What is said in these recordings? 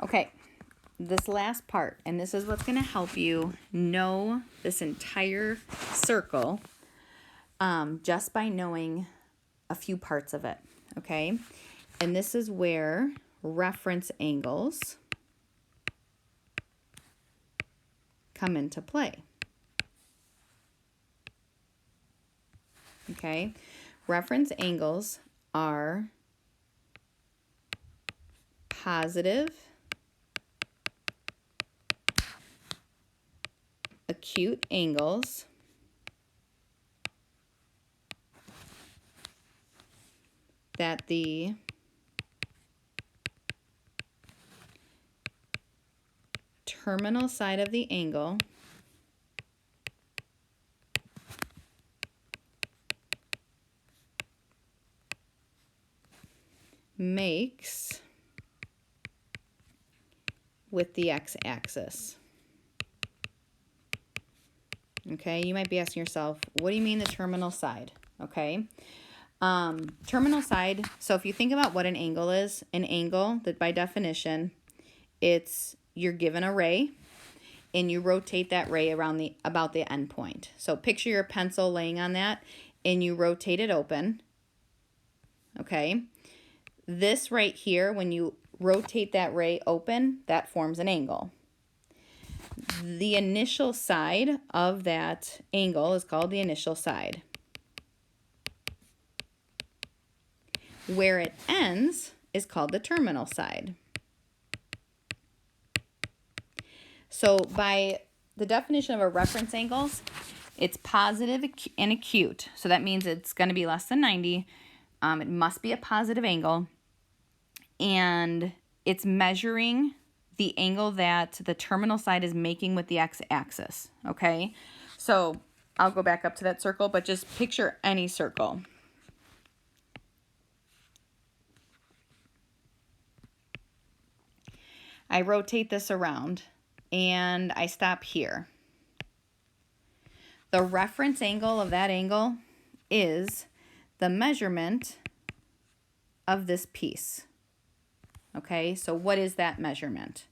Okay, this last part, and this is what's going to help you know this entire circle just by knowing a few parts of it, okay? And this is where reference angles come into play. Okay, reference angles are positive, acute angles that the terminal side of the angle makes with the x-axis. Okay, you might be asking yourself, what do you mean the terminal side? Okay, terminal side, so if you think about what an angle is, an angle that by definition, you're given a ray and you rotate that ray around about the end point. So picture your pencil laying on that and you rotate it open. Okay, this right here, when you rotate that ray open, that forms an angle. The initial side of that angle is called the initial side. Where it ends is called the terminal side. So by the definition of a reference angles, it's positive and acute. So that means it's going to be less than 90. It must be a positive angle. And it's measuring the angle that the terminal side is making with the x-axis, okay? So I'll go back up to that circle, but just picture any circle. I rotate this around and I stop here. The reference angle of that angle is the measurement of this piece. Okay, so what is that measurement?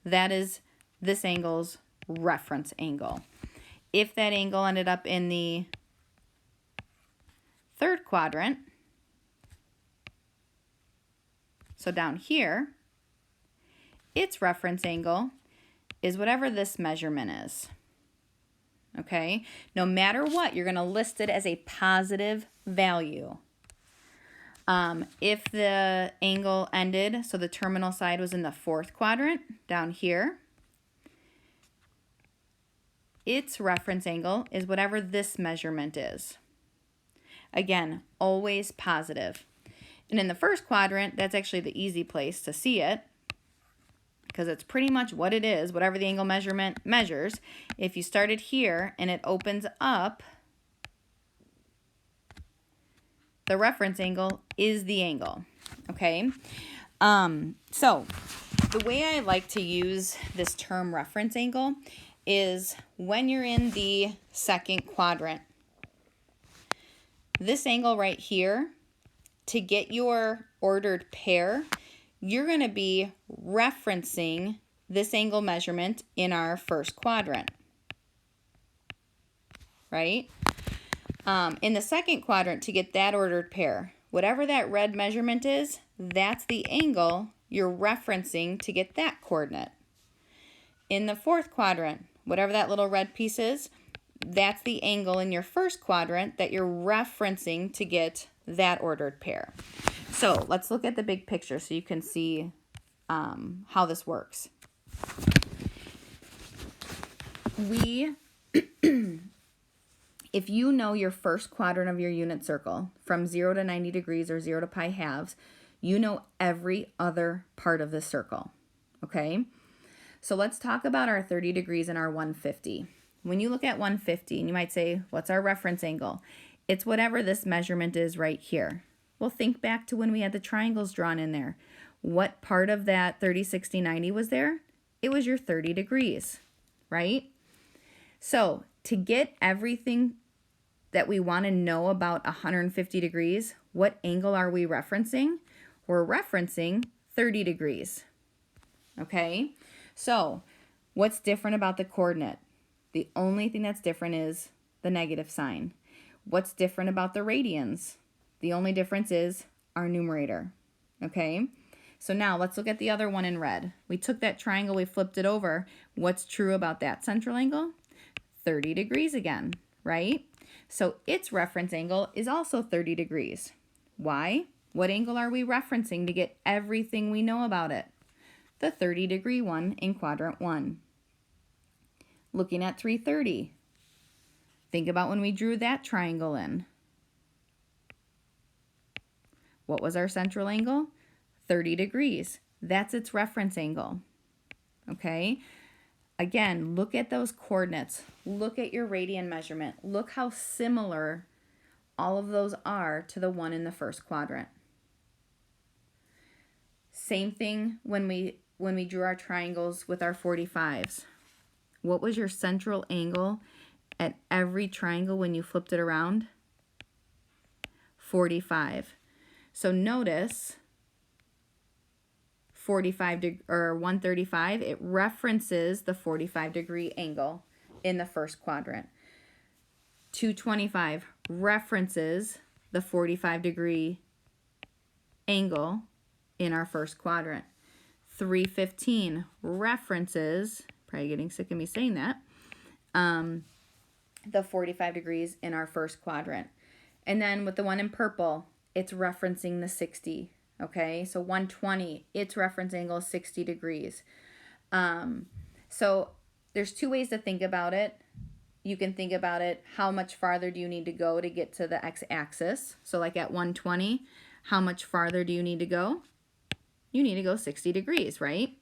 That is this angle's reference angle. If that angle ended up in the third quadrant, so down here, its reference angle is whatever this measurement is. Okay, no matter what, you're going to list it as a positive value. If the angle ended, so the terminal side was in the fourth quadrant, down here, its reference angle is whatever this measurement is. Again, always positive. And in the first quadrant, that's actually the easy place to see it, because it's pretty much what it is, whatever the angle measurement measures. If you started here and it opens up, the reference angle is the angle, okay? So the way I like to use this term reference angle is when you're in the second quadrant. This angle right here, to get your ordered pair, you're going to be referencing this angle measurement in our first quadrant, right? In the second quadrant, to get that ordered pair, whatever that red measurement is, that's the angle you're referencing to get that coordinate. In the fourth quadrant, whatever that little red piece is, that's the angle in your first quadrant that you're referencing to get that ordered pair. So let's look at the big picture so you can see how this works. If you know your first quadrant of your unit circle from 0 to 90 degrees or 0 to pi halves, you know every other part of the circle, okay? So let's talk about our 30 degrees and our 150. When you look at 150, and you might say, what's our reference angle? It's whatever this measurement is right here. Well, think back to when we had the triangles drawn in there. What part of that 30, 60, 90 was there? It was your 30 degrees, right? So to get everything that we want to know about 150 degrees, what angle are we referencing? We're referencing 30 degrees. Okay? So, what's different about the coordinate? The only thing that's different is the negative sign. What's different about the radians? The only difference is our numerator. Okay? So now let's look at the other one in red. We took that triangle, we flipped it over. What's true about that central angle? 30 degrees again, right? So its reference angle is also 30 degrees. Why? What angle are we referencing to get everything we know about it? The 30-degree one in quadrant 1. Looking at 330. Think about when we drew that triangle in. What was our central angle? 30 degrees. That's its reference angle. Okay? Again, look at those coordinates. Look at your radian measurement. Look how similar all of those are to the one in the first quadrant. Same thing when we drew our triangles with our 45s. What was your central angle at every triangle when you flipped it around? 45. So notice 135, it references the 45-degree angle in the first quadrant. 225 references the 45-degree angle in our first quadrant. 315 references, probably getting sick of me saying that, the 45 degrees in our first quadrant. And then with the one in purple, it's referencing the 60. Okay, so 120, its reference angle is 60 degrees. So there's two ways to think about it. You can think about it, how much farther do you need to go to get to the x-axis? So like at 120, how much farther do you need to go? You need to go 60 degrees, right?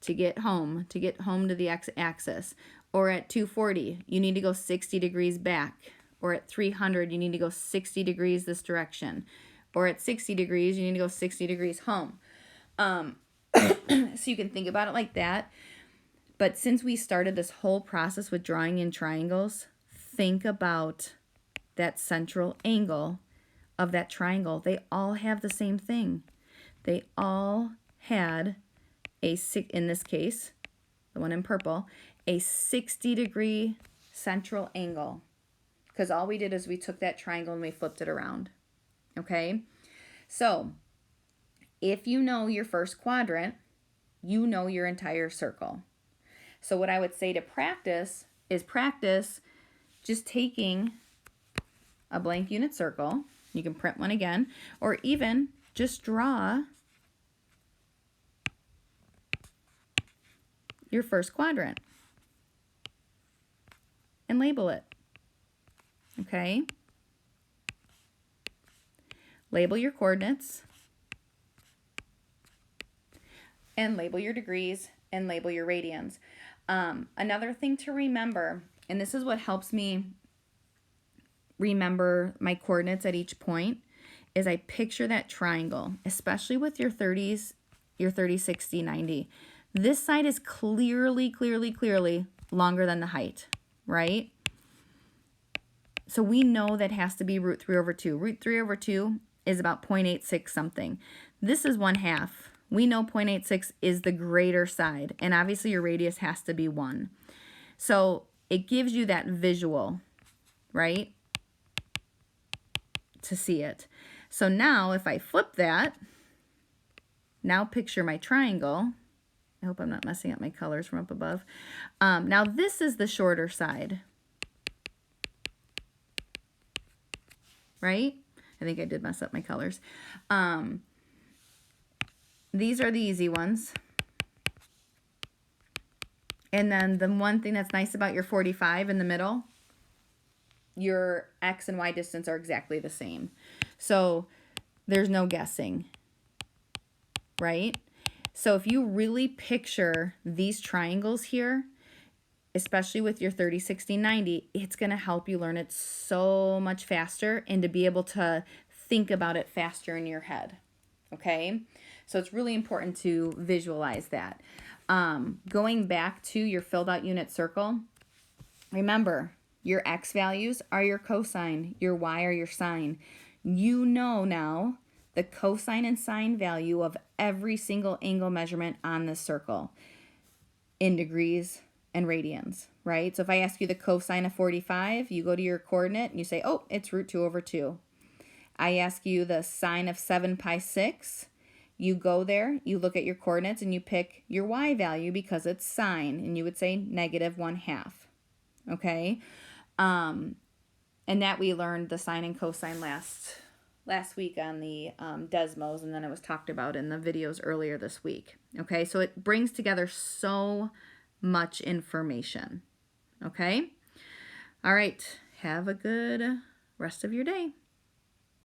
To get home to the x-axis. Or at 240, you need to go 60 degrees back. Or at 300, you need to go 60 degrees this direction. Or at 60 degrees, you need to go 60 degrees home. So you can think about it like that. But since we started this whole process with drawing in triangles, think about that central angle of that triangle. They all have the same thing. They all had in this case, the one in purple, a 60-degree central angle. Because all we did is we took that triangle and we flipped it around. Okay? So, if you know your first quadrant, you know your entire circle. So what I would say to practice is practice just taking a blank unit circle. You can print one again, or even just draw your first quadrant and label it. Okay? Label your coordinates and label your degrees and label your radians. Another thing to remember, and this is what helps me remember my coordinates at each point, is I picture that triangle, especially with your 30s, your 30, 60, 90. This side is clearly longer than the height, right? So we know that has to be root 3 over 2. Root 3 over 2 is about 0.86 something. This is 1/2. We know 0.86 is the greater side, and obviously your radius has to be 1. So it gives you that visual, right, to see it. So now if I flip that, now picture my triangle. I hope I'm not messing up my colors from up above. Now this is the shorter side, right? I think I did mess up my colors. These are the easy ones. And then the one thing that's nice about your 45 in the middle, your X and Y distance are exactly the same. So there's no guessing, right? So if you really picture these triangles here, especially with your 30, 60, 90, it's going to help you learn it so much faster and to be able to think about it faster in your head, okay? So it's really important to visualize that. Going back to your filled out unit circle, remember your X values are your cosine, your Y are your sine. You know now the cosine and sine value of every single angle measurement on this circle in degrees and radians, right? So if I ask you the cosine of 45, you go to your coordinate and you say, oh, it's root 2 over 2. I ask you the sine of 7 pi 6. You go there, you look at your coordinates, and you pick your y value because it's sine, and you would say negative 1/2, okay? And that we learned the sine and cosine last week on the Desmos, and then it was talked about in the videos earlier this week. Okay, so it brings together so much information. Okay, all right, have a good rest of your day.